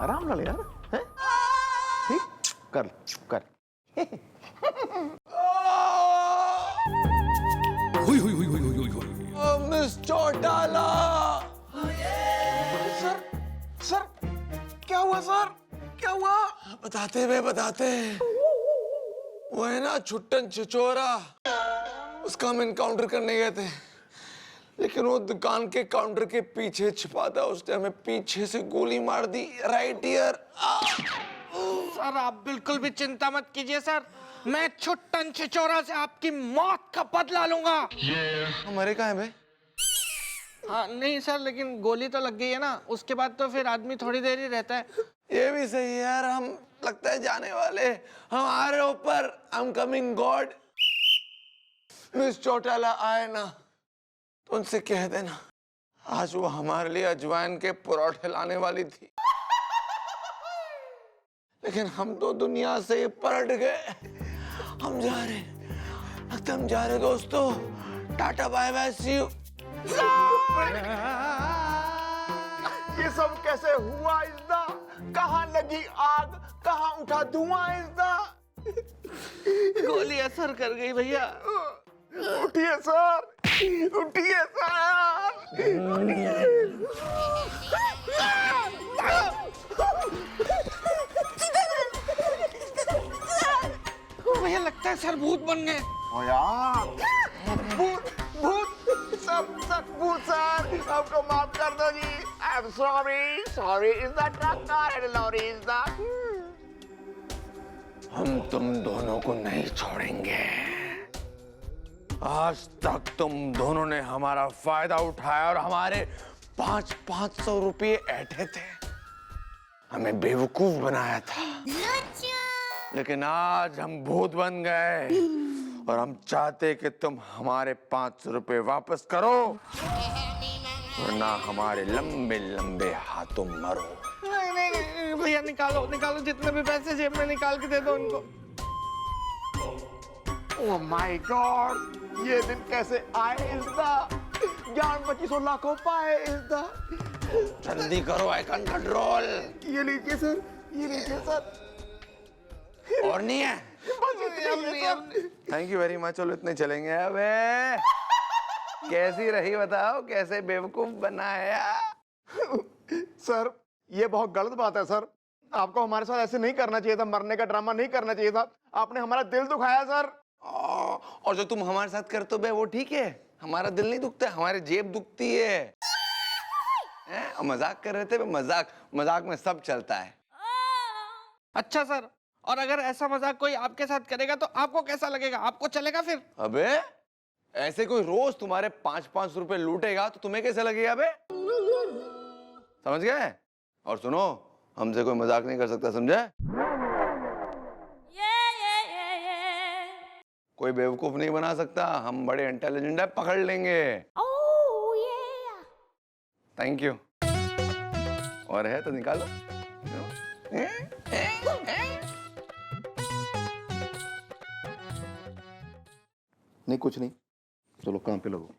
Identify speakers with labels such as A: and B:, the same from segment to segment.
A: आराम ना ले यार, हैं? ठीक, कर कर।
B: हुई हुई हुई हुई हुई हुई हुई।
C: मिस चौटाला। सर सर क्या हुआ सर, क्या हुआ? बताते वो है ना छुट्टन छिछोरा, उसका हम इनकाउंटर करने गए थे, लेकिन वो दुकान के काउंटर के पीछे छिपा था। उसने हमें पीछे से गोली मार दी, राइट ईयर।
D: सर आप बिल्कुल भी चिंता मत कीजिए सर, मैं छुट्टन छिछोरा से आपकी मौत का बदला लूंगा।
C: हमारे कहाँ है भाई?
D: हाँ नहीं सर, लेकिन गोली तो लग गई है ना, उसके बाद तो फिर आदमी थोड़ी देर ही रहता है।
C: ये भी सही है यार, हम लगता है जाने वाले, हम आ रहे ऊपर, I am coming God. Miss Chautala आए ना तो उनसे कह देना आज वो हमारे लिए अजवाइन के पराठे लाने वाली थी, लेकिन हम तो दुनिया से पलट गए। हम जा रहे, लगता हम जा रहे दोस्तों, tata bye bye see you.
A: ये सब कैसे हुआ इज़्दा? कहाँ लगी आग, कहाँ उठा धुआं इज़्दा?
D: गोली असर कर गई भैया।
A: उठिए सर, उठिए सर।
D: भैया लगता है सर भूत बन गए।
A: ओ यार, भूत भूत सब सच भूत सर, आपको माफ कर दो जी। I am sorry, sorry is the doctor and lorry is the.
C: हम तुम दोनों को नहीं छोड़ेंगे। आज तक तुम दोनों ने हमारा फायदा उठाया और हमारे 500 रुपये ऐंठे थे, हमें बेवकूफ बनाया था, लेकिन आज हम भूत बन गए और हम चाहते कि तुम हमारे 500 रुपये वापस करो, वरना हमारे लंबे लंबे हाथों मरो।
D: नहीं भैया, निकालो निकालो, जितने भी पैसे जेब में निकाल के दे दो उनको।
A: ओह माय गॉड, ये दिन कैसे आए इज़्दा? जान बची सो लाखों पाए इज़्दा।
C: जल्दी करो, आई कैन कंट्रोल।
A: ये लीजिए सर, ये लीजिए सर।
C: और नहीं है? Thank you very much. चलो इतने चलेंगे। अबे कैसी रही बताओ, कैसे बेवकूफ बनाया?
A: सर ये बहुत गलत बात है सर, आपको हमारे साथ ऐसे नहीं करना चाहिए था, मरने का ड्रामा नहीं करना चाहिए था, आपने हमारा दिल दुखाया सर।
C: और जो तुम हमारे साथ करते हो वो ठीक है, हमारा दिल नहीं दुखता, हमारी जेब दुखती है। हैं? मजाक कर रहे थे, मजाक मजाक में सब चलता है।
D: अच्छा सर, और अगर ऐसा मजाक कोई आपके साथ करेगा तो आपको कैसा लगेगा? आपको चलेगा फिर?
C: अबे ऐसे कोई रोज तुम्हारे 500 रुपए लूटेगा तो तुम्हें कैसे लगेगा? अबे समझ गए? और सुनो, हमसे कोई मजाक नहीं कर सकता, समझे? कोई बेवकूफ नहीं बना सकता, हम बड़े इंटेलिजेंट है, पकड़ लेंगे। Thank you. और है तो निकालो।
A: नहीं कुछ नहीं, चलो काम पे लगो,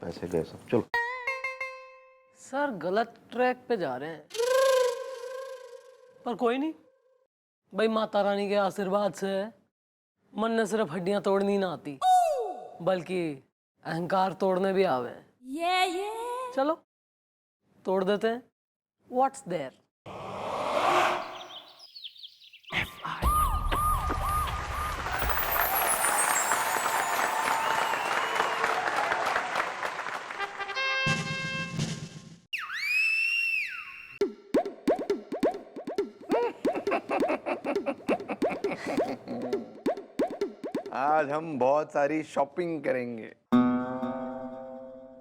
A: पैसे गए सब, चलो।
E: सर गलत ट्रैक पे जा रहे हैं, पर कोई नहीं भाई, माता रानी के आशीर्वाद से मन ने सिर्फ हड्डियां तोड़नी ना आती, बल्कि अहंकार तोड़ने भी आवे। चलो तोड़ देते हैं। What's there?
C: आज हम बहुत सारी शॉपिंग करेंगे।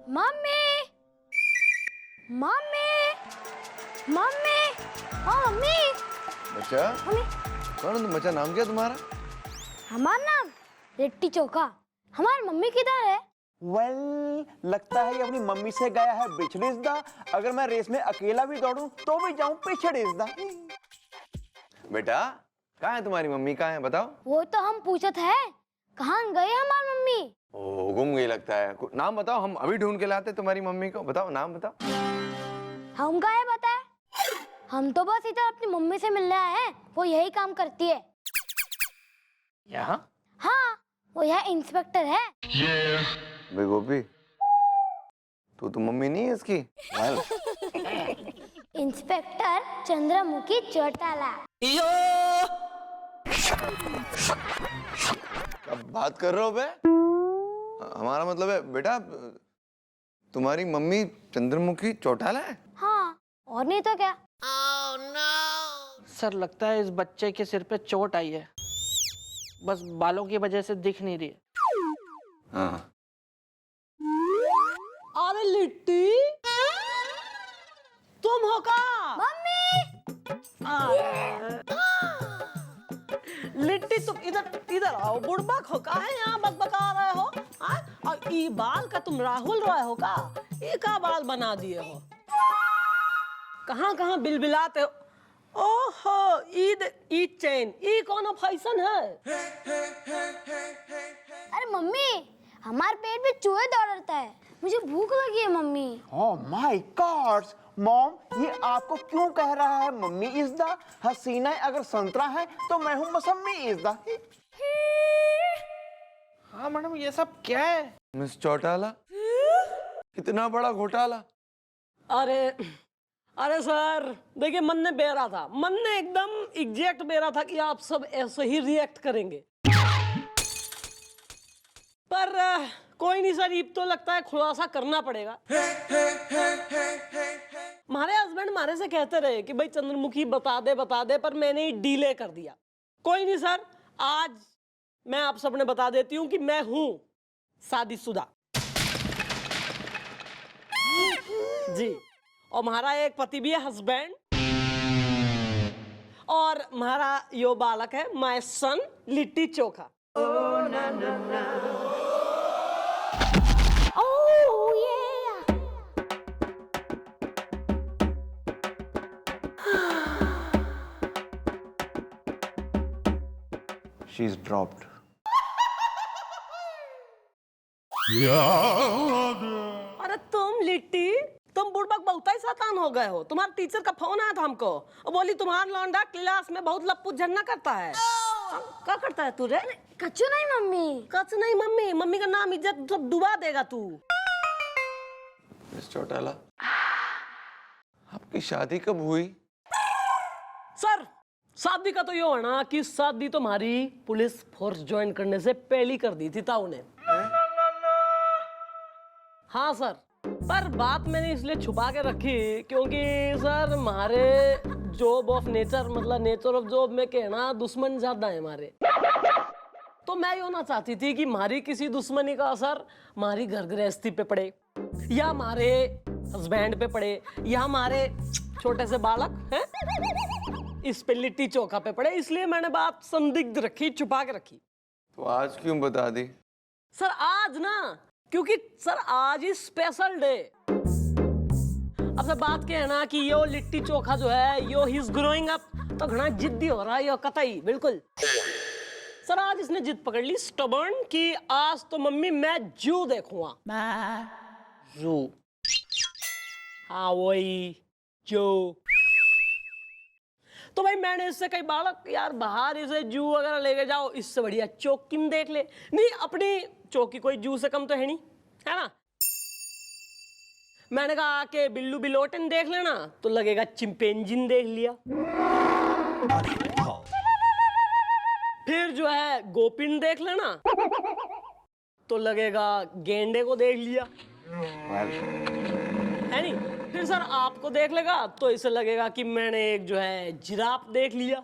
F: मम्मी, मम्मी, मम्मी, हाँ मम्मी।
C: बच्चा
F: मम्मी,
C: कौन है तुम? बच्चा नाम क्या तुम्हारा?
F: हमारा नाम लिट्टी चोखा। हमारी मम्मी किधर है?
A: लगता है ये अपनी मम्मी से गया है बिछड़े इज़्दा। अगर मैं रेस में अकेला भी दौड़ूं तो भी जाऊं पिछड़े इज़्दा।
C: बेटा कहाँ है तुम्हारी मम्मी? कहाँ है बताओ?
F: वो तो हम पूछत है, कहाँ गए हमारी मम्मी?
C: ओ गुम गई लगता है। नाम बताओ, हम अभी ढूंढ के लाते तुम्हारी मम्मी को। बताओ नाम बताओ।
F: हम गए बताए। हम तो बस इधर अपनी मम्मी से मिलने आए हैं, वो यही काम करती है।
D: यहाँ
F: हाँ, वो यहाँ इंस्पेक्टर है।
C: बे गोपी, तू तो मम्मी नहीं है इसकी?
F: इंस्पेक्टर चंद्रमुखी चौटाला।
C: क्या बात कर रहे हो बे? हमारा मतलब है बेटा, तुम्हारी मम्मी चंद्रमुखी चौटाला है?
F: हाँ, और नहीं तो क्या।
D: सर लगता है इस बच्चे के सिर पे चोट आई है, बस बालों की वजह से दिख नहीं रही है।
C: हाँ।
E: अरे लिट्टी, तुम हो का?
F: मम्मी!
E: लिट्टी तुम इधर इधर आओ, बुड़बक हो का है यहाँ बकबका रहे हो? और ई बाल का तुम राहुल रॉय हो का? ये का बाल बना दिए हो? कहाँ कहाँ बिलबिलाते हो? ओहो, ई चेन, ई कौन फैशन है?
F: अरे मम्मी, हमारे पेट में चूहे दौड़ता है, मुझे भूख लगी है mummy.
A: Oh my God mom, ये आपको क्यों कह रहा है मम्मी इज द हसीना? अगर संतरा है तो मैं हूँ मौसमी इज द।
D: हाँ मैडम, ये सब क्या है?
C: मिस चौटाला, इतना बड़ा घोटाला।
E: अरे सर, देखिए मन ने बेरा था, मन ने एकदम एग्जैक्ट बेरा था कि आप सब ऐसे ही रिएक्ट करेंगे, पर कोई नहीं सर, अब तो लगता है खुलासा करना पड़ेगा। हमारे हस्बैंड हमारे से कहते रहे कि भाई चंद्रमुखी बता दे, पर मैंने ही डीले कर दिया। कोई नहीं सर, आज मैं आप सबने बता देती हूँ कि मैं हूँ शादीशुदा जी, और हमारा एक पति भी है, हस्बैंड, और हमारा यो बालक है, माय सन लिट्टी चोखा।
F: ओह ये
A: शी इज ड्रॉप्ड।
E: अरे तुम लिट्टी, तुम बुड़बक बहुत ही शैतान हो गए हो। तुम्हारे टीचर का फोन आया था हमको, और बोली तुम्हारा लौंडा क्लास में बहुत लप्पू झन्ना करता है। क्या करता है तू रे?
F: कच्चू नहीं मम्मी।
E: कच नहीं मम्मी, मम्मी का नाम इज्जत सब डुबा देगा तू।
C: मिस चौटाला, आपकी शादी कब हुई?
E: सर, शादी का तो यो है ना कि शादी तो हमारी पुलिस फोर्स ज्वाइन करने से पहले कर दी थी ताऊ ने। हाँ सर, पर बात मैंने इसलिए छुपा के रखी क्योंकि सर हमारे जॉब ऑफ नेचर, मतलब नेचर ऑफ जॉब में कहना दुश्मन ज्यादा है हमारे। तो मैं यो ना चाहती थी कि हमारी किसी दुश्मनी का असर हमारी घर गृहस्थी पे पड़े, या हमारे हस्बैंड पे पड़े, या हमारे छोटे से बालक हैं इस पे लिट्टी चोखा पे पड़े। इसलिए मैंने बात संदिग्ध रखी, छुपा के रखी।
C: तो आज क्यों बता दी?
E: सर आज ना, क्योंकि सर आज ही स्पेशल डे। अब सर बात क्या है ना कि यो लिट्टी चोखा जो है, यो ही इज ग्रोइंग अप, तो घना जिद्दी हो रहा है यो, कतई बिल्कुल। सर आज इसने जिद पकड़ ली स्टबर्न कि आज तो मम्मी मैं जू देखूंगा। जू? हाँ वही जू। तो भाई मैंने इससे कई बालक यार बाहर इसे जू वगैरह लेके जाओ, इससे बढ़िया चौकी में देख ले। नहीं, अपनी चौकी कोई जू से कम तो है नहीं, है ना। मैंने कहा कि बिल्लू बिलोटन देख लेना, तो लगेगा चिंपैंजी देख लिया। फिर जो है गोपिन देख लेना, तो लगेगा गेंडे को देख लिया, है नहीं। फिर सर आपको देख लेगा तो इसे लगेगा कि मैंने एक जो है जिराफ देख लिया।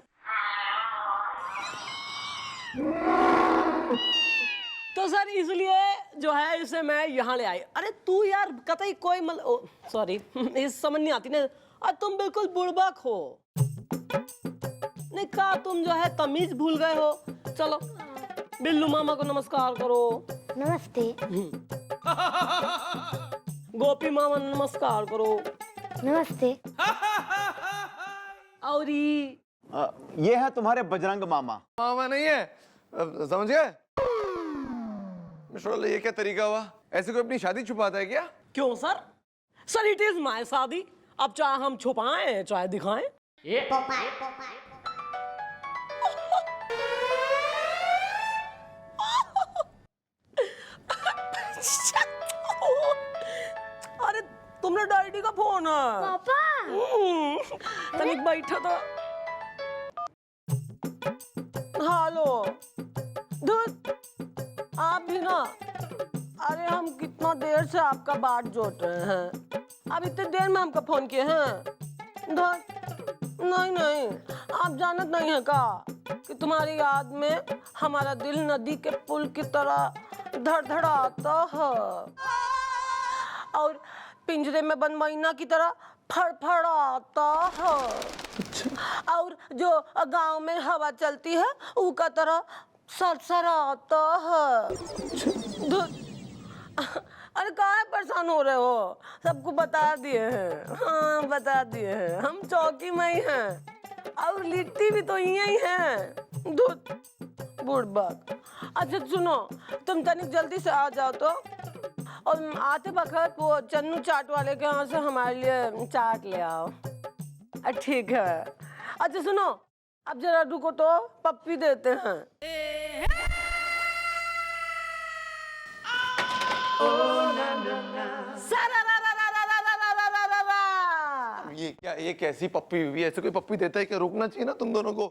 E: तो सर इसलिए जो है इसे मैं यहाँ ले आई। अरे तू यार कतई कोई सॉरी इस समझ नहीं आती ना। और तुम बिल्कुल बुड़बक हो, नहीं कहा तुम जो है तमीज भूल गए हो। चलो बिल्लू मामा को नमस्कार करो।
F: नमस्ते।
E: गोपी मामा नमस्कार करो।
F: नमस्ते।
E: और
A: ये है तुम्हारे बजरंग मामा।
C: मामा नहीं है, समझ गए? मिस्टर, ये क्या तरीका हुआ? ऐसे कोई अपनी शादी छुपाता है क्या?
E: क्यों sir? Sir it is my शादी, अब चाहे हम छुपाएं चाहे दिखाएं। अरे तुमने डैडी का फोन है।
F: पापा
E: तनिक बैठो तो। हेलो दूध, आप भी ना। अरे हम कितना देर से आपका बाट जोत रहे हैं, अब इतने देर में हमको फोन किए हैं। नहीं नहीं, आप जानत नहीं है का कि तुम्हारी याद में हमारा दिल नदी के पुल की तरह धड़धड़ाता है और पिंजरे में बंद मैना की तरह फड़फड़ाता है। और जो गांव में हवा चलती है उसका तरह सरसराता है। अरे काहे परेशान हो रहे हो? सबको बता दिए हैं। हाँ बता दिए हैं, हम चौकी में ही हैं और लिट्टी भी तो यही है। दूध बुड़बक। अच्छा सुनो, तुम तनिक जल्दी से आ जाओ तो, और आते वक्त वो चन्नू चाट वाले के यहाँ से हमारे लिए चाट ले आओ। ठीक है। अच्छा सुनो, अब जरा रुको तो पप्पी देते हैं।
C: ये क्या, ये कैसी पप्पी हुई है? ऐसे कोई पप्पी देता है क्या? रुकना चाहिए ना तुम दोनों को।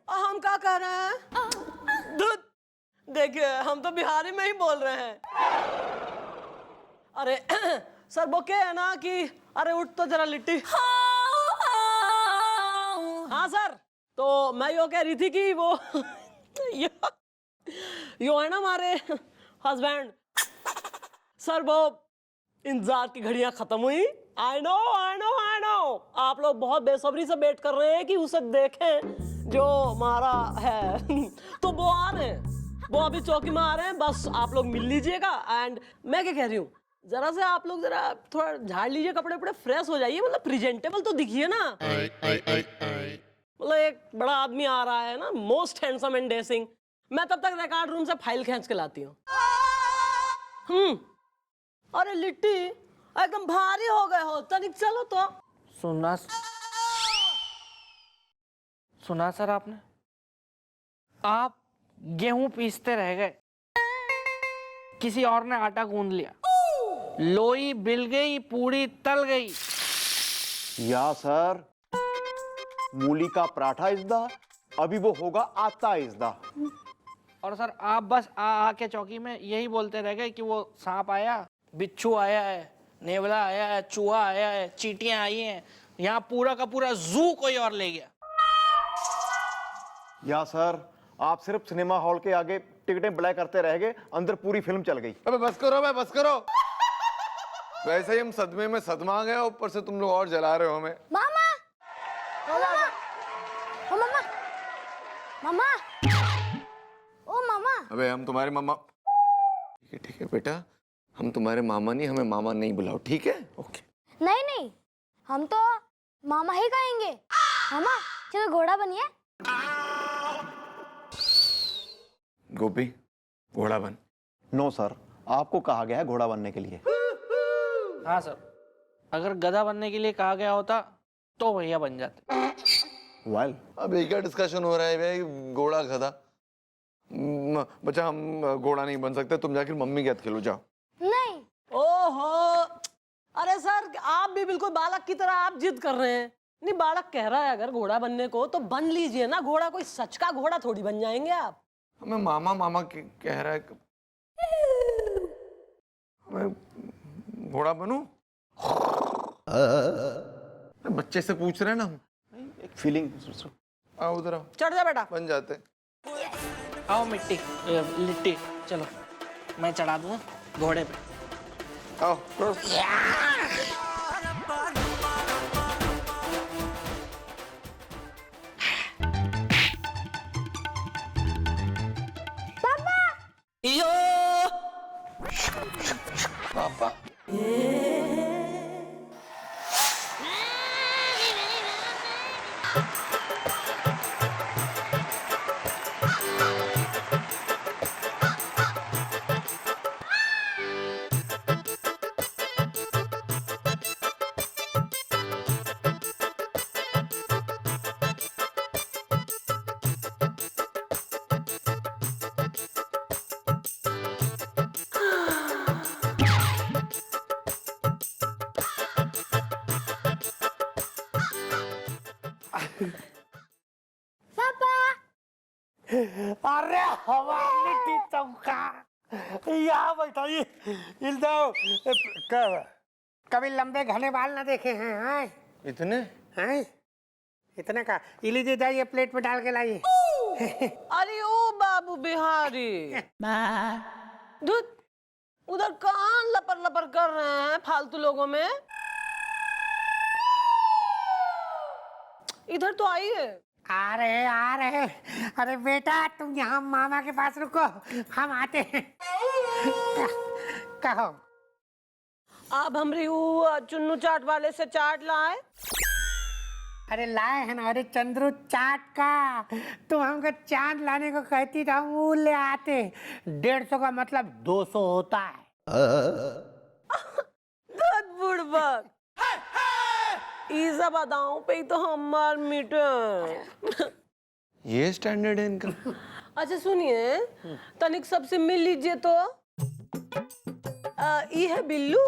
E: हम क्या कह रहे हैं? दूध देखिए, हम तो बिहारी में ही बोल रहे हैं। अरे सर वो क्या है ना कि अरे उठ तो जरा लिट्टी। हाँ सर, तो मैं यो कह रही थी कि वो यो है ना हमारे हस्बैंड सर, वो इंतजार की घड़ियां खत्म हुई। आई नो आप लोग बहुत बेसब्री से वेट कर रहे हैं कि उसे देखें जो हमारा है। तो वो आ रहे हैं, वो अभी चौकी में आ रहे हैं, बस आप लोग मिल लीजिएगा। एंड मैं क्या कह रही हूँ, जरा से आप लोग जरा थोड़ा झाड़ लीजिए, कपड़े वपड़े फ्रेश हो जाइए, मतलब प्रेजेंटेबल तो दिखिए ना। मतलब एक बड़ा आदमी आ रहा है ना, मोस्ट हैंडसम एंड ड्रेसिंग। मैं तब तक रिकॉर्ड रूम से फाइल खींच के लाती हूँ। अरे लिट्टी एकदम भारी हो गए हो, तनिक चलो तो।
D: सुना सर आपने? आप गेहूं पीसते रह गए, किसी और ने आटा गूंद लिया, लोई बिल गई, पूरी तल गई।
A: या सर, मूली का पराठा इज द, अभी वो होगा आता इज द।
D: और सर आप बस आ के चौकी में यही बोलते रह गए कि वो सांप आया, बिच्छू आया है, नेवला आया है, चूहा आया है, चींटियां आई हैं, यहाँ पूरा का पूरा जू कोई और ले गया।
A: या सर, आप सिर्फ सिनेमा हॉल के आगे टिकटें ब्लैक करते रह गए, अंदर पूरी फिल्म चल गई।
C: अबे बस करो, बे बस करो। वैसे ही हम सदमे में सदमा गए, ऊपर से तुम लोग और जला रहे हो हमें।
F: मामा, ओ मामा, ओ मामा, मामा, ओ मामा।
C: अबे हम तुम्हारे मामा। ठीक है बेटा, हम तुम्हारे मामा नहीं, हमें मामा नहीं बुलाओ, ठीक है? ओके।
F: नहीं, हम तो मामा ही कहेंगे। मामा चलो घोड़ा बनिए।
C: गोपी, घोड़ा बन।
A: नो सर, आपको कहा गया है घोड़ा बनने के लिए।
D: हाँ सर, अगर गधा बनने के लिए कहा गया होता तो भैया बन जाते।
A: वेल,
C: अब एक क्या डिस्कशन हो रहा है भाई, घोड़ा गधा। बच्चा हम घोड़ा नहीं बन सकते, तुम जाकर मम्मी के साथ खेलो, जाओ।
F: नहीं।
E: ओहो, अरे सर आप भी बिल्कुल बालक की तरह आप जिद कर रहे हैं। नहीं, बालक कह रहा है अगर घोड़ा बनने को तो बन लीजिए ना घोड़ा, कोई सच का घोड़ा थोड़ी बन जाएंगे आप।
C: हमें मामा मामा कह रहा है, मैं घोड़ा बनूं? बच्चे से पूछ रहे हैं ना हम,
A: एक फीलिंग।
C: आओ उधर आओ,
E: चढ़ जा बेटा।
C: बन जाते।
D: आओ मिट्टी लिट्टी, चलो मैं चढ़ा दूंगा घोड़े पे।
C: आओ। पापा।
F: पापा
G: अरे हमारी लिट्टी चौका यहाँ बैठाइए कभी लंबे घने बाल ना देखे हैं?
C: इतने
G: हैं? इतने का लीजिए, जाइए प्लेट में डाल के लाइए।
E: अरे ओ बाबू बिहारी, दूध उधर कहाँ लपर लपर कर रहे हैं फालतू लोगों में? इधर तो आइए।
G: आ रहे। अरे बेटा तुम यहाँ मामा के पास रुको, हम आते हैं। कहो।
E: आप हमरी वो चुन्नू चाट वाले से चाट लाए?
G: अरे लाए हैं ना, अरे चंद्रू चाट का। तुम हमको चाट लाने को कहती तो हम वो ले आते। 150 का मतलब 200 होता है।
E: बुड़बक ई सब अदाओं पे ही तो हमार मीटर।
C: ये स्टैंडर्ड है इनका।
E: अच्छा सुनिए, तनिक सबसे मिल लीजिए तो। ये है बिल्लू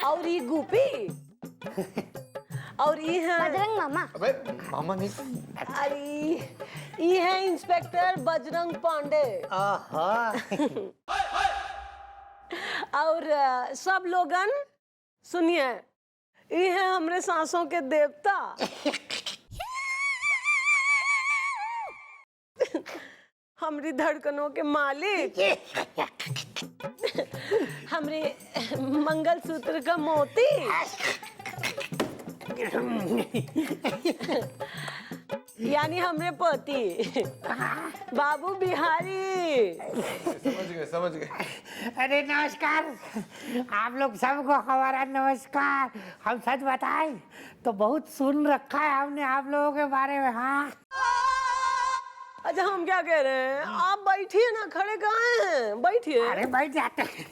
E: और ये गुपी और ये है
F: बजरंग मामा।
C: अबे मामा नहीं।
E: अरे ये है इंस्पेक्टर बजरंग पांडे। और सब लोगन सुनिए, ये है हमरे सांसों के देवता। हमरी धड़कनों के मालिक, हमरे मंगलसूत्र का मोती, यानी हमरे पति बाबू बिहारी।
C: समझ गए।
G: अरे नमस्कार आप लोग सबको, हमारा नमस्कार। हम सच बताएं तो बहुत सुन रखा है हमने आप लोगों के बारे में। हाँ
E: अच्छा हम क्या कह रहे हैं, आप बैठिए ना, खड़े कहाँ हैं? बैठिए।
G: अरे बैठ जाते हैं।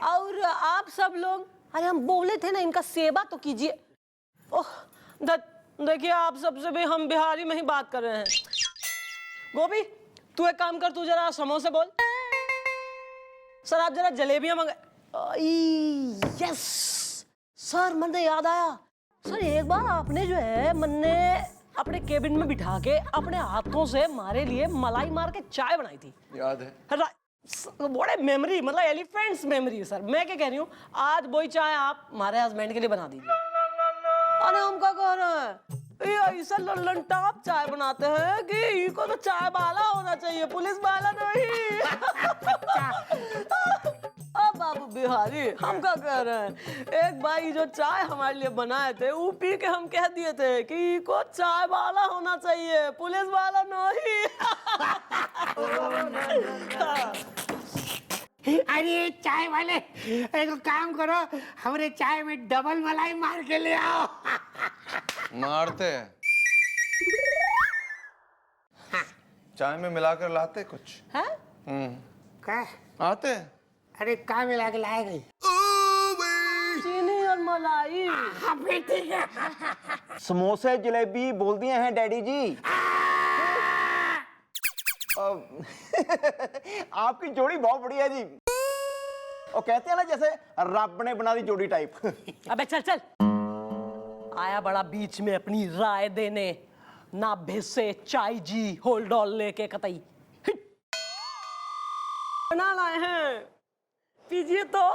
E: और आप सब लोग, अरे हम बोले थे ना इनका सेवा तो कीजिए। ओह देखिए, आप सबसे भी हम बिहारी में ही बात कर रहे हैं। गोपी तू एक काम कर, तू जरा समोसे बोल। सर आप जरा जलेबियां मंगा। यस सर, मुझे याद आया सर, एक बार आपने जो है मन्ने अपने केबिन में बिठा के अपने हाथों से हमारे लिए मलाई मार के चाय बनाई थी।
C: याद है।
E: बड़े मेमोरी, मतलब एलिफेंट्स मेमोरी। सर मैं क्या कह रही हूँ, आज वही चाय आप हमारे हस्बैंड के लिए बना दीजिए। अरे हम क्या कह रहे हैं, ये ऐसा लल्लन टॉप चाय बनाते हैं कि इनको तो चाय वाला होना चाहिए, पुलिस वाला नहीं। अब बाबू बिहारी हम क्या कह रहे हैं, एक भाई जो चाय हमारे लिए बनाए थे वो पी के हम कह दिए थे कि इनको चाय वाला होना चाहिए, पुलिस वाला नहीं।
G: अरे चाय वाले, एक काम करो, हमारे चाय में डबल मलाई मार के ले आओ।
C: मारते हैं। चाय में मिलाकर लाते कुछ
E: है?
G: क्या?
C: आते हैं।
G: अरे क्या मिला के लाए गई?
E: चीनी और मलाई।
G: अभी ठीक है।
A: समोसे जलेबी बोल दिए हैं डैडी जी। आपकी जोड़ी बहुत बढ़िया है जी। और कहते हैं ना जैसे रब ने बना दी जोड़ी टाइप।
E: अबे चल चल, आया बड़ा बीच में अपनी राय देने, ना भेसे चाय जी होल्ड ऑल लेके कतई बना लाए हैं, पीजिए तो।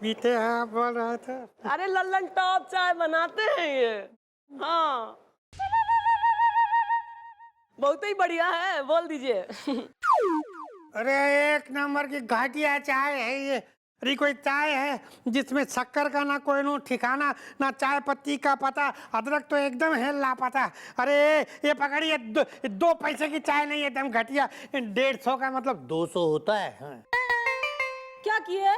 G: पीते हैं आप बोल रहे थे।
E: अरे लल्लन टॉप चाय बनाते हैं ये। हाँ बहुत ही बढ़िया है, बोल दीजिए।
G: अरे एक नंबर की घाटिया चाय है ये। अरे कोई चाय है जिसमें शक्कर का ना कोई नो ठिकाना, ना चाय पत्ती का पता, अदरक तो एकदम है लापता। अरे ये पकड़िए, 2 पैसे की चाय नहीं, एकदम घटिया। 150 का मतलब 200 होता है। हाँ।
E: क्या किए,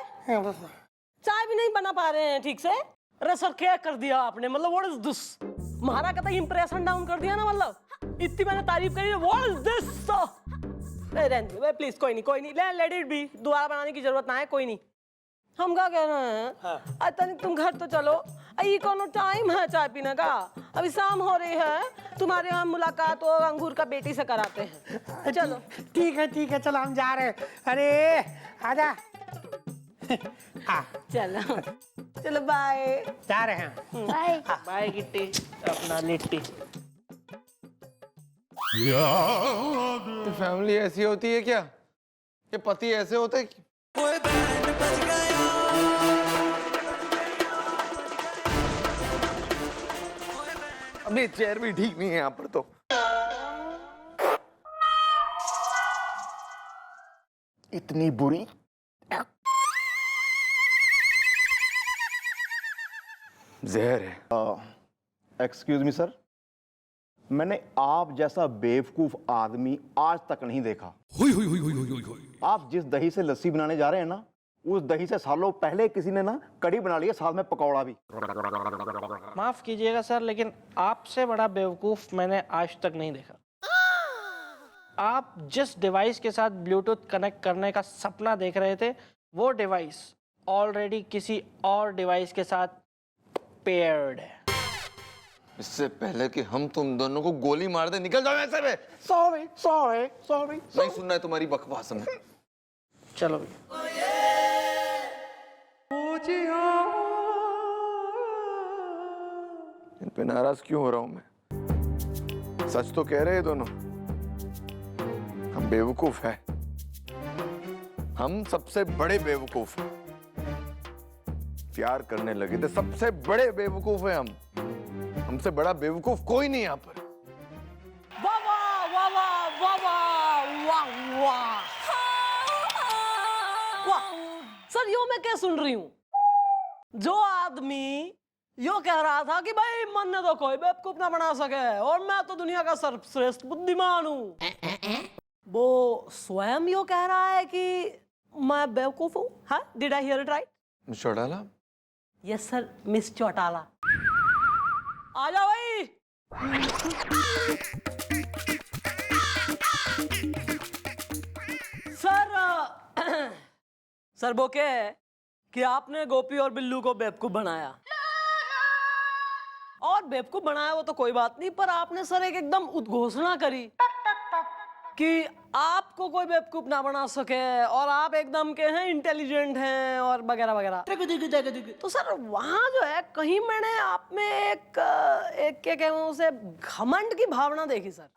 E: चाय भी नहीं बना पा रहे हैं ठीक से? अरे सर क्या कर दिया आपने, मतलब व्हाट इज दिस? महारा का तो इंप्रेशन डाउन कर दिया ना, मतलब इतनी मैंने तारीफ करी, व्हाट इज दिस? प्लीज कोई नहीं, लेट इट बी, दोबारा बनाने की जरूरत ना है, कोई नहीं। हम क्या कह रहे हैं, अतन तुम घर तो चलो, ये कौन टाइम है चाय पीने का? अभी शाम हो रही है, तुम्हारे यहाँ मुलाकात हो अंगूर का बेटी से कराते हैं, चलो।
G: ठीक है चलो हम जा रहे हैं। अरे आजा।
E: चलो चलो बाय।
G: जा रहे हैं।
F: बाय।
D: बाय गिट्टी अपना लिट्टी।
C: तो फैमिली ऐसी होती है क्या? ये पति ऐसे होते हैं? अभी चेयर भी ठीक नहीं है यहाँ पर तो।
A: इतनी बुरी।
C: जहर है।
H: एक्सक्यूज मी सर, मैंने आप जैसा बेवकूफ आदमी आज तक नहीं देखा।
B: हुई हुई हुई हुई हुई हुई हुई।
H: आप जिस दही से लस्सी बनाने जा रहे हैं ना, उस दही से सालों पहले किसी ने ना कड़ी बना ली है, साथ में पकौड़ा भी।
D: माफ कीजिएगा सर, लेकिन आपसे बड़ा बेवकूफ मैंने आज तक नहीं देखा। आप जिस डिवाइस के साथ ब्लूटूथ कनेक्ट करने का सपना देख रहे थे, वो डिवाइस ऑलरेडी किसी और डिवाइस के साथ पेयर्ड है।
C: इससे पहले कि हम तुम दोनों को गोली मार दे, निकल जाओ ऐसे में।
A: Sorry sorry sorry.
C: नहीं सुनना है तुम्हारी बकवास हमें।
D: चलो भी।
C: इन पे नाराज क्यों हो रहा हूं मैं? सच तो कह रहे हैं दोनों, हम बेवकूफ हैं। हम सबसे बड़े बेवकूफ हैं। प्यार करने लगे थे, सबसे बड़े बेवकूफ हैं हम। हमसे बड़ा बेवकूफ कोई नहीं यहाँ पर।
E: वाह वाह वाह वाह वाह वाह वाह वाह वाह। सर यो मैं क्या सुन रही हूँ? जो आदमी यो कह रहा था कि भाई मन ने तो कोई बेवकूफ ना बना सके और मैं तो दुनिया का सर्वश्रेष्ठ बुद्धिमान हूँ, वो स्वयं यो कह रहा है कि मैं बेवकूफ हूँ। हाँ, did I hear it right?
C: Mister डाला,
E: यस सर, मिस चौटाला। आ जाओ भाई। सर सर वो क्या है कि आपने गोपी और बिल्लू को बेवकूफ बनाया, और बेवकूफ बनाया वो तो कोई बात नहीं, पर आपने सर एक एकदम उद्घोषणा करी कि आपको कोई बेवकूफ ना बना सके और आप एकदम के हैं इंटेलिजेंट हैं और वगैरह वगैरह। तो सर वहां जो है कहीं मैंने आप में एक क्या कहूं उसे घमंड की भावना देखी सर।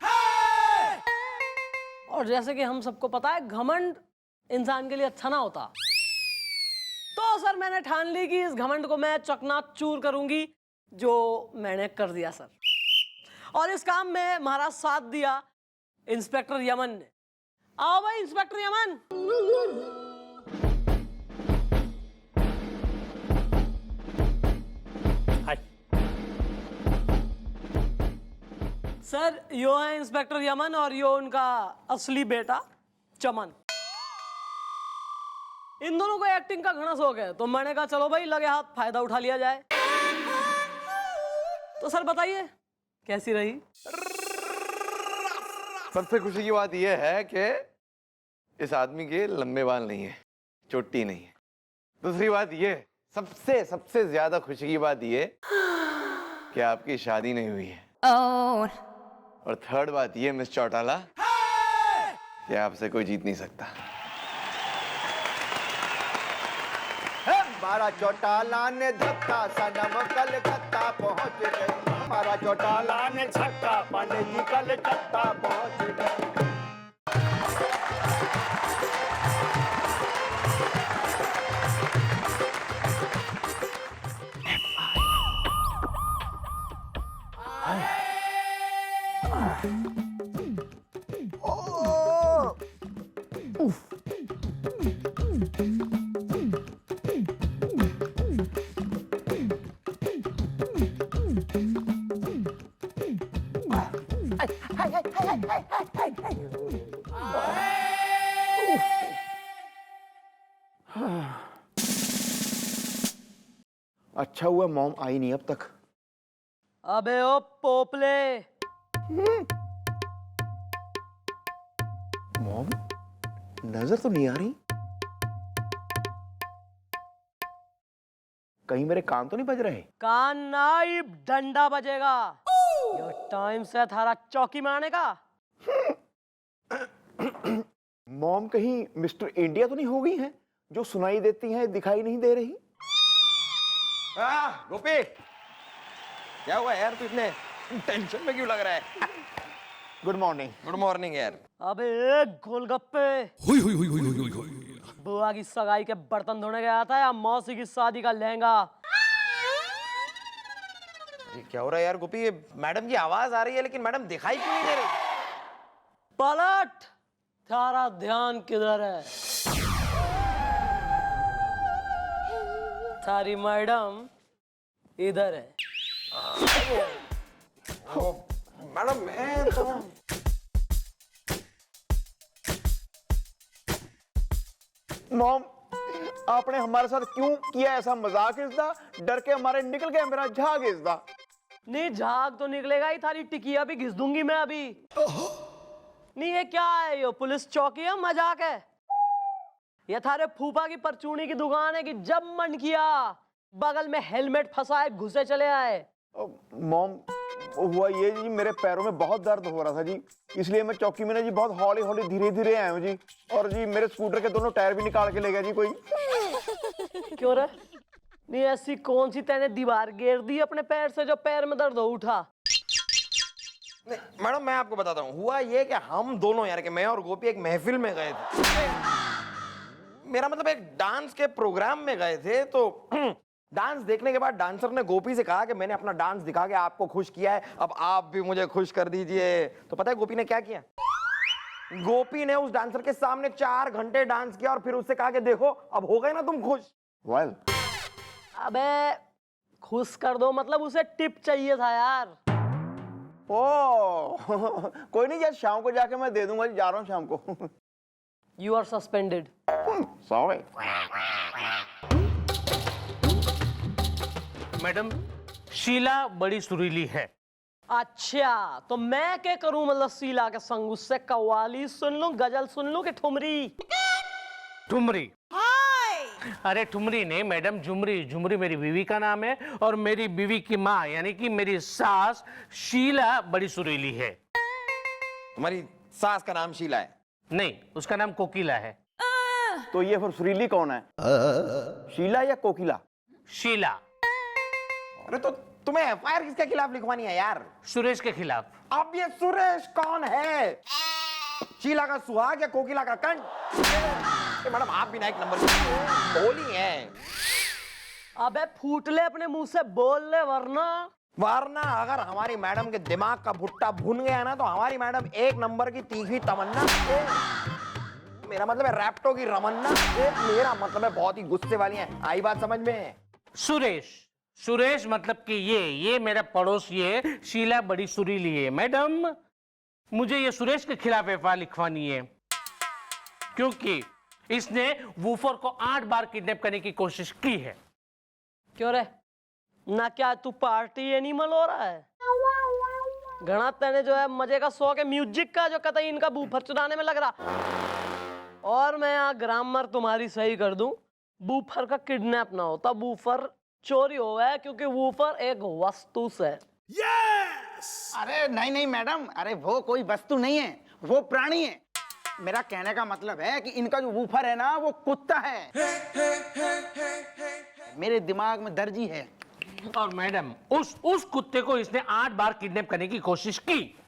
E: और जैसे कि हम सबको पता है घमंड इंसान के लिए अच्छा ना होता, तो सर मैंने ठान ली कि इस घमंड को मैं चकनाचूर करूंगी, जो मैंने कर दिया सर। और इस काम में हमारा साथ दिया इंस्पेक्टर यमन ने। आओ भाई इंस्पेक्टर यमन। सर यो है इंस्पेक्टर यमन और यो उनका असली बेटा चमन। इन दोनों को एक्टिंग का घना शौक है, तो मैंने कहा चलो भाई लगे हाथ फायदा उठा लिया जाए। तो सर बताइए कैसी रही?
C: सबसे खुशी की बात यह है कि इस आदमी के लंबे बाल नहीं है, चोटी नहीं है। दूसरी बात यह, सबसे सबसे ज्यादा खुशी की बात यह कि आपकी शादी नहीं हुई है। और थर्ड बात यह मिस चौटाला कि आपसे कोई जीत नहीं सकता।
A: हमारा चौटाला ने धक्का सनम कलकत्ता पहुंच गई। हमारा चौटाला ने छक्का पाने जी कलकत्ता पहुंच गई।
H: अच्छा हुआ मॉम आई नहीं अब तक।
E: अबे ओ पोपले,
H: मॉम नजर तो नहीं आ रही, कहीं मेरे कान तो नहीं बज रहे?
E: कान नाइब डंडा बजेगा। यो टाइम से थारा चौकी मारने का।
H: मॉम कहीं मिस्टर इंडिया तो नहीं हो गई हैं? जो सुनाई देती हैं दिखाई नहीं दे रही।
C: गोपी, क्या हुआ यार, तू इतने टेंशन में क्यों लग रहा है?
H: Good morning.
C: गुड मॉर्निंग यार।
E: अबे गोलगप्पे,
B: हुई हुई हुई हुई हुई हुई।
E: बुआ की सगाई के बर्तन धोने गया था या मौसी की शादी का लहंगा?
C: ये क्या हो रहा है यार गोपी? ये मैडम की आवाज आ रही है लेकिन मैडम दिखाई क्यों नहीं दे रही?
E: पलट, थारा ध्यान किधर है? थारी मैडम इधर है।
C: मैडम मैं तो
H: मॉम, आपने हमारे साथ क्यों किया ऐसा मजाक? इसदा डर के हमारे निकल गया मेरा झाग। इसदा
E: नहीं, झाग तो निकलेगा ही, थारी टिकिया भी घिस दूंगी मैं अभी। नहीं, ये क्या है? ये पुलिस चौकी है, मजाक है? ये थारे फूफा की परचूनी की दुकान है कि जब मन किया बगल में हेलमेट फंसाए घुसे चले आए?
H: मॉम, हुआ ये जी, मेरे पैरों में बहुत दर्द हो रहा था जी, इसलिए मैं चौकी में ना जी बहुत हौली हौली धीरे धीरे आया हूँ जी। और जी मेरे स्कूटर के दोनों टायर भी निकाल के ले गया जी कोई।
E: क्यों रे? नहीं, ऐसी कौन सी तैने दीवार घेर दी अपने पैर से जो पैर में दर्द हो उठा?
C: मैडम मैं आपको बताता हूँ, हुआ ये कि हम दोनों यार, कि मैं और गोपी एक महफिल में गए थे। मेरा मतलब एक डांस के प्रोग्राम में गए थे। तो डांस देखने के बाद डांसर ने गोपी से कहा कि मैंने अपना डांस दिखा के आपको खुश किया है, अब आप भी मुझे खुश कर दीजिए। तो पता है गोपी ने क्या किया? गोपी ने उस डांसर के सामने 4 घंटे डांस किया और फिर उससे कहा कि देखो अब हो गए ना तुम खुश।
H: वेल,
E: अबे खुश कर दो मतलब उसे टिप चाहिए था यार।
H: ओ कोई नहीं यार, शाम को जाके मैं दे दूंगा जी, जा रहा हूँ शाम को।
E: You are suspended.
H: Sorry.
D: Madam, Sheela बड़ी सुरीली है।
E: अच्छा, तो मैं क्या करूं? मतलब शीला के संग उससे कव्वाली सुन लूं, गजल सुन लूं कि ठुमरी?
D: ठुमरी? अरे ठुमरी नहीं मैडम, झुमरी। झुमरी मेरी बीवी का नाम है और मेरी बीवी की माँ यानी कि मेरी सास शीला बड़ी सुरीली है।
C: तुम्हारी सास का नाम शीला है?
D: नहीं, उसका नाम कोकिला है।
H: तो ये फिर सुरीली कौन है, शीला या कोकिला?
D: शीला।
C: अरे तो तुम्हें एफआईआर किसके खिलाफ लिखवानी है यार?
D: सुरेश के खिलाफ।
C: अब ये सुरेश कौन है? शीला का सुहाग या कोकिला का कंठ? मैडम आप भी ना एक नंबर की बोली है।
E: अबे फूट ले, अपने मुंह से बोल ले, वरना
C: अगर हमारी मैडम के दिमाग का भुट्टा भुन गया ना तो हमारी मैडम एक नंबर की तीखी तमन्ना है। मेरा मतलब है रैप्टो की रमन्ना। मेरा मतलब है बहुत ही गुस्से वाली है। आई बात समझ में?
D: सुरेश। सुरेश मतलब कि ये मेरा पड़ोसी है, शीला बड़ी सुरीली है। मैडम मुझे ये सुरेश के खिलाफ एफआईआर लिखवानी है क्योंकि इसने वूफर को 8 बार किडनैप करने की कोशिश की है।
E: क्यों रे? ना क्या तू पार्टी एनिमल हो रहा है? घना तेने जो है मजे का शौक है म्यूजिक का, जो कतई इनका बूफर चुराने में लग रहा। और मैं यहाँ ग्रामर तुम्हारी सही कर दूं, बूफर का किडनैप ना होता, बूफर चोरी हो गया क्योंकि वूफर एक वस्तु से।
A: अरे नहीं नहीं मैडम, अरे वो कोई वस्तु नहीं है, वो प्राणी है। मेरा कहने का मतलब है कि इनका जो वूफर है ना वो कुत्ता है। मेरे दिमाग में दर्जी है।
D: और मैडम उस कुत्ते को इसने 8 बार किडनैप करने की कोशिश की।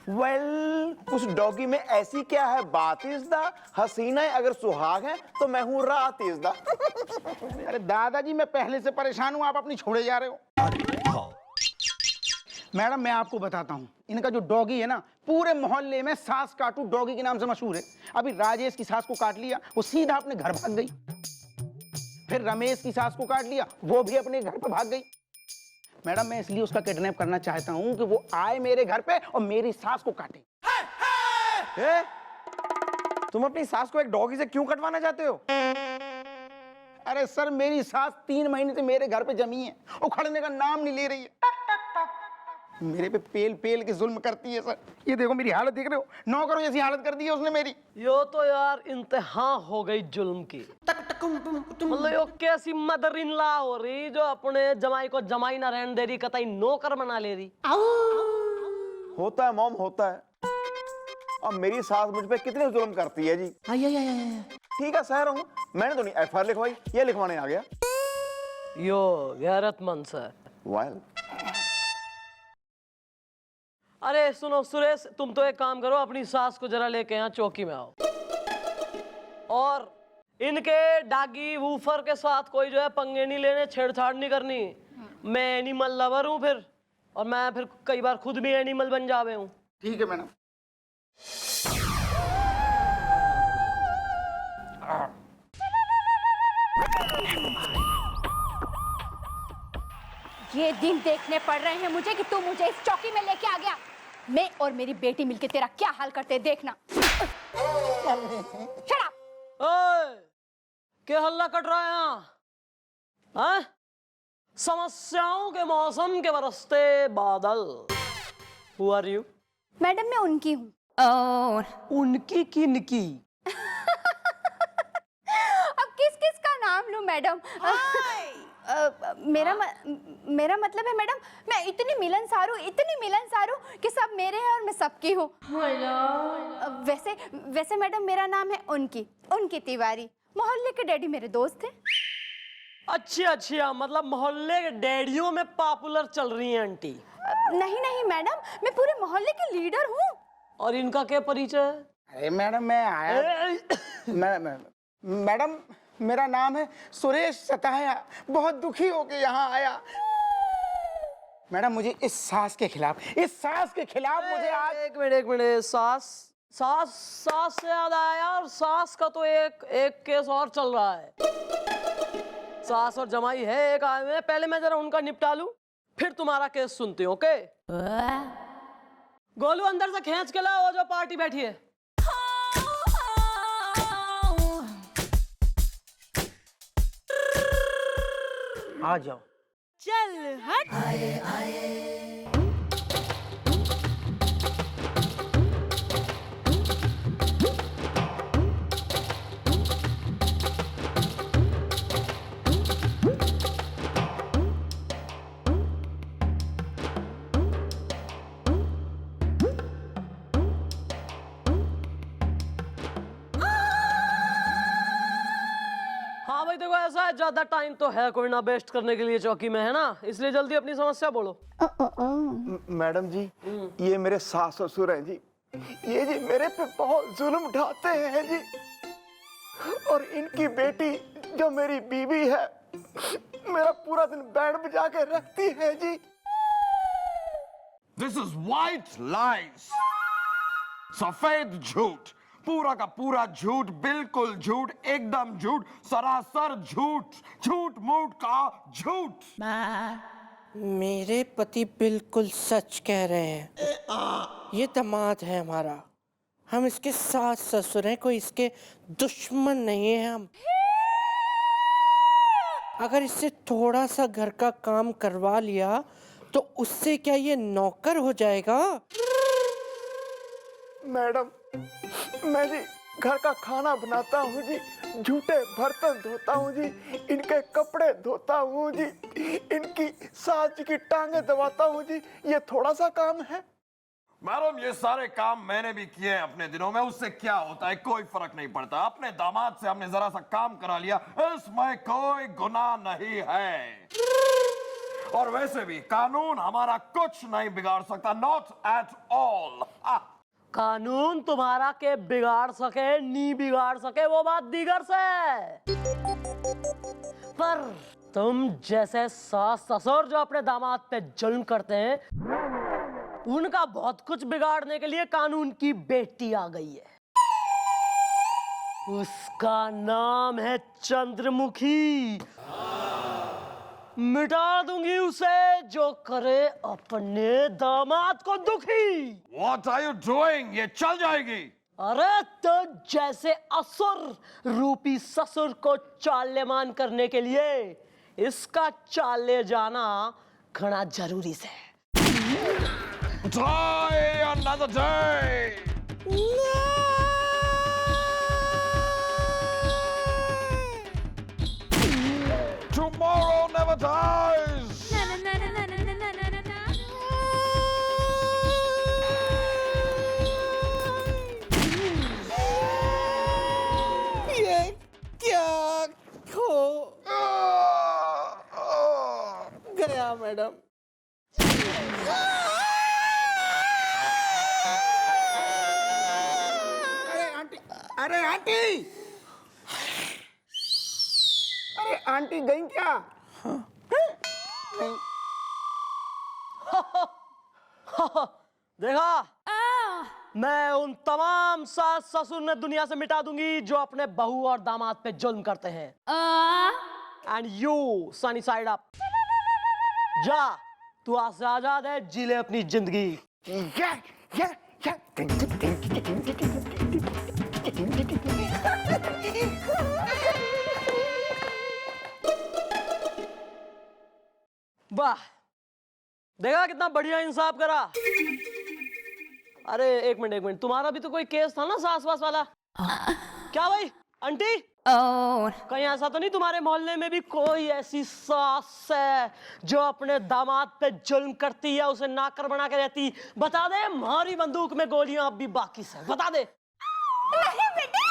H: वेल, उस डॉगी में ऐसी क्या है बात? इसदा हसीना है अगर सुहाग है तो मैं हूँ रात। इसदा
A: अरे दादाजी मैं पहले से परेशान हूँ, आप अपनी छोड़े जा रहे हो। मैडम मैं आपको बताता हूँ, इनका जो डॉगी है ना पूरे मोहल्ले में सास काटू डॉगी के नाम से मशहूर है। अभी राजेश की सास को काट लिया, वो सीधा अपने घर भाग गई। फिर रमेश की सास को काट लिया, वो भी अपने घर पे भाग गई। मैडम मैं इसलिए उसका किडनैप करना चाहता हूँ कि वो आए मेरे घर पे और मेरी सास को काटे।
C: तुम अपनी सास को एक डॉगी से क्यों कटवाना चाहते हो?
A: अरे सर मेरी सास 3 महीने से मेरे घर पे जमी है, उखड़ने का नाम नहीं ले रही है। मेरे पे पेल पेल के जुल्म करती है सर। ये देखो मेरी हालत देख रहे हो, नौकरों जैसी हालत कर दी है उसने मेरी।
E: यो तो यार इंतहा हो गई जुल्म की। मतलब यो कैसी मदर इन लॉ हो रही जो अपने जमाई को जमाई ना रहने दे रही, कतई नौकर बना ले रही।
H: होता है मॉम, होता है। अब मेरी सास मुझ पे कितने जुल्म करती है जी। ठीक है सह रहा हूँ, मैंने तो नहीं एफआईआर लिखवाई, ये लिखवाने आ गया।
E: यो गैरतमंद सर।
H: वायल
E: अरे सुनो सुरेश, तुम तो एक काम करो, अपनी सास को जरा लेके यहाँ चौकी में आओ, और इनके डागी वूफर के साथ कोई जो है पंगे नहीं लेने, छेड़छाड़ नहीं करनी। मैं एनिमल लवर हूँ फिर, और मैं फिर कई बार खुद भी एनिमल बन जावे हूँ।
A: ठीक है मैडम।
I: ये दिन देखने पड़ रहे हैं मुझे कि तू मुझे इस चौकी में लेके आ गया। मैं और मेरी बेटी मिलके तेरा क्या हाल करते हैं देखना। Shut up!
E: ओए, क्या हल्ला कट रहा है यहाँ? हाँ? समस्याओं के मौसम के बरसते बादल। Who are you?
I: मैडम मैं उनकी हूँ।
E: उनकी किनकी?
I: अब किस किस का नाम लूं मैडम? मेरा मतलब है मैडम, मैं इतनी मिलनसार हूँ कि सब मेरे हैं और मैं सबकी हूँ। वैसे मैडम मेरा नाम है उनकी तिवारी। मोहल्ले के डैडी मेरे दोस्त हैं।
E: अच्छा, मतलब मोहल्ले के डैडियों में पॉपुलर चल रही हैं आंटी।
I: नहीं मैडम, मैं पूरे मोहल्ले की लीडर हूँ।
E: और इनका क्या परिचय है?
A: अरे मैडम मैं आया मैडम मेरा नाम है सुरेश सताया, बहुत दुखी होके यहाँ आया। मैडम मुझे इस सास के खिलाफ मुझे आज
E: एक मिनट, सास से याद आया, और सास का तो एक केस और चल रहा है। सास और जमाई है एक आए हुए, पहले मैं जरा उनका निपटा लूं, फिर तुम्हारा केस सुनती हूँ। ओके गोलू, अंदर से खींच के लाओ जो पार्टी बैठी है।
A: आ जाओ।
I: चल हट।
E: हाँ भाई देखो, ऐसा है, ज्यादा टाइम तो है कोई ना वेस्ट करने के लिए चौकी में, है ना, इसलिए जल्दी अपनी समस्या बोलो।
H: मैडम जी, ये मेरे सास ससुर हैं जी, ये जी मेरे पे बहुत जुल्म ढाते हैं जी, और इनकी बेटी जो मेरी बीवी है, मेरा पूरा दिन बैंड बजा के रखती है जी।
C: This is white lies. सफेद झूठ, पूरा का पूरा झूठ, बिल्कुल झूठ, एकदम झूठ, सरासर झूठ मूठ का झूठ।
D: मेरे पति बिल्कुल सच कह रहे हैं। ये दामाद है हमारा, हम इसके सास ससुर हैं, कोई इसके दुश्मन नहीं है हम। अगर इससे थोड़ा सा घर का काम करवा लिया तो उससे क्या ये नौकर हो जाएगा?
H: मैडम मैं जी घर का खाना बनाता हूँ जी, झूठे बर्तन धोता हूँ जी, इनके कपड़े धोता हूँ जी, इनकी सास जी की टांगे दबाता हूँ जी, ये थोड़ा सा काम है?
C: मैडम ये सारे काम मैंने भी किए हैं अपने दिनों में, उससे क्या होता है, कोई फर्क नहीं पड़ता। अपने दामाद से हमने जरा सा काम करा लिया, इसमें कोई गुनाह नहीं है। और वैसे भी कानून हमारा कुछ नहीं बिगाड़ सकता, नॉट एट ऑल।
E: कानून तुम्हारा के बिगाड़ सके नहीं बिगाड़ सके वो बात दीगर से, पर तुम जैसे सास ससुर जो अपने दामाद पे जुल्म करते हैं, उनका बहुत कुछ बिगाड़ने के लिए कानून की बेटी आ गई है। उसका नाम है चंद्रमुखी। मिटा दूंगी उसे जो करे अपने दामाद को दुखी।
C: What are you doing? ये चल जाएगी।
E: अरे तो जैसे असुर रूपी ससुर को चाल्यमान करने के लिए इसका चाल ले जाना घना जरूरी से।
C: Try another day. Tomorrow never dies.
G: ये
D: गया मैडम।
A: अरे आंटी, अरे आंटी गई क्या? नहीं।
E: देखा, मैं उन तमाम सास ससुर ने दुनिया से मिटा दूंगी जो अपने बहू और दामाद पे जुल्म करते हैं। And you sunny side up, जा, तू आज से आजाद है, जी ले अपनी जिंदगी।
H: या, या, या।
E: वाह, देखा कितना बढ़िया इंसाफ करा। अरे एक मिनट, तुम्हारा भी तो कोई केस था ना सास वास वाला? क्या भाई आंटी, कहीं ऐसा तो नहीं तुम्हारे मोहल्ले में भी कोई ऐसी सास है जो अपने दामाद पे जुल्म करती है, उसे नाकर बना के रहती? बता दे, हमारी बंदूक में गोलियां अब भी बाकी से, बता दे।
I: नहीं बेटे,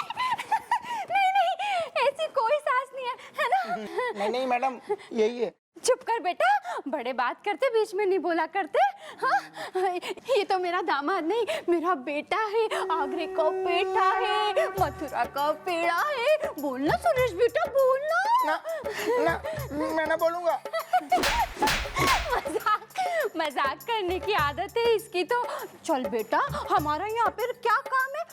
I: नहीं, ऐसी कोई सास नहीं है ना?
A: नहीं मैडम, यही है।
I: चुप कर बेटा, बड़े बात करते बीच में नहीं बोला करते। हाँ, ये तो मेरा दामाद नहीं, मेरा बेटा है। आगरे का पेठा है, मथुरा का पेड़ा है। बोलना सुरेश बेटा, बोलना।
A: ना, मैं ना बोलूंगा।
I: मजाक करने की आदत है इसकी तो। चल बेटा, हमारा यहाँ पे क्या काम है?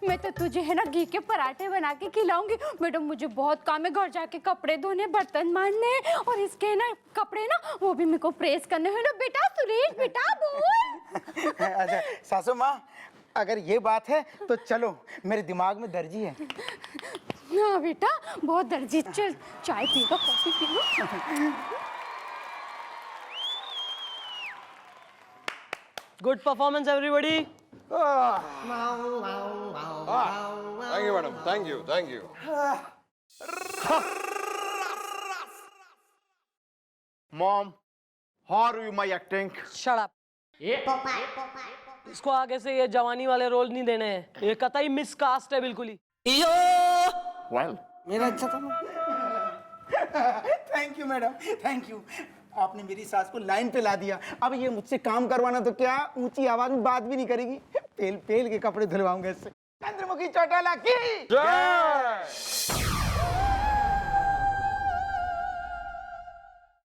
I: मैं तो तुझे है ना घी के पराठे बना के खिलाऊंगी। मैडम मुझे बहुत काम है, घर जाके कपड़े धोने, बर्तन मांजने, और इसके ना कपड़े ना वो भी मेरे को प्रेस करने हैं ना। बेटा सुरेश बेटा बोल।
A: अच्छा सासू माँ, अगर ये बात है तो चलो, मेरे दिमाग में दर्जी है।
I: हाँ बेटा, बहुत दर्जी। चल चाय पीगा, कॉफी पीगा।
E: Good performance everybody.
C: Thank you madam, thank you, thank you.
H: Mom, how are you my acting?
E: Shut up. इसको आगे से ये जवानी वाले रोल नहीं देने हैं, ये कतई मिसकास्ट है बिल्कुल ही।
H: वेल,
A: मेरा अच्छा था ना? Thank you madam, thank you. आपने मेरी सास को लाइन पे ला दिया। अब ये मुझसे काम करवाना तो क्या, ऊंची आवाज में बात भी नहीं करेगी। पेल पेल के कपड़े धुलवाऊंगा इससे। चंद्रमुखी चौटाला की जय।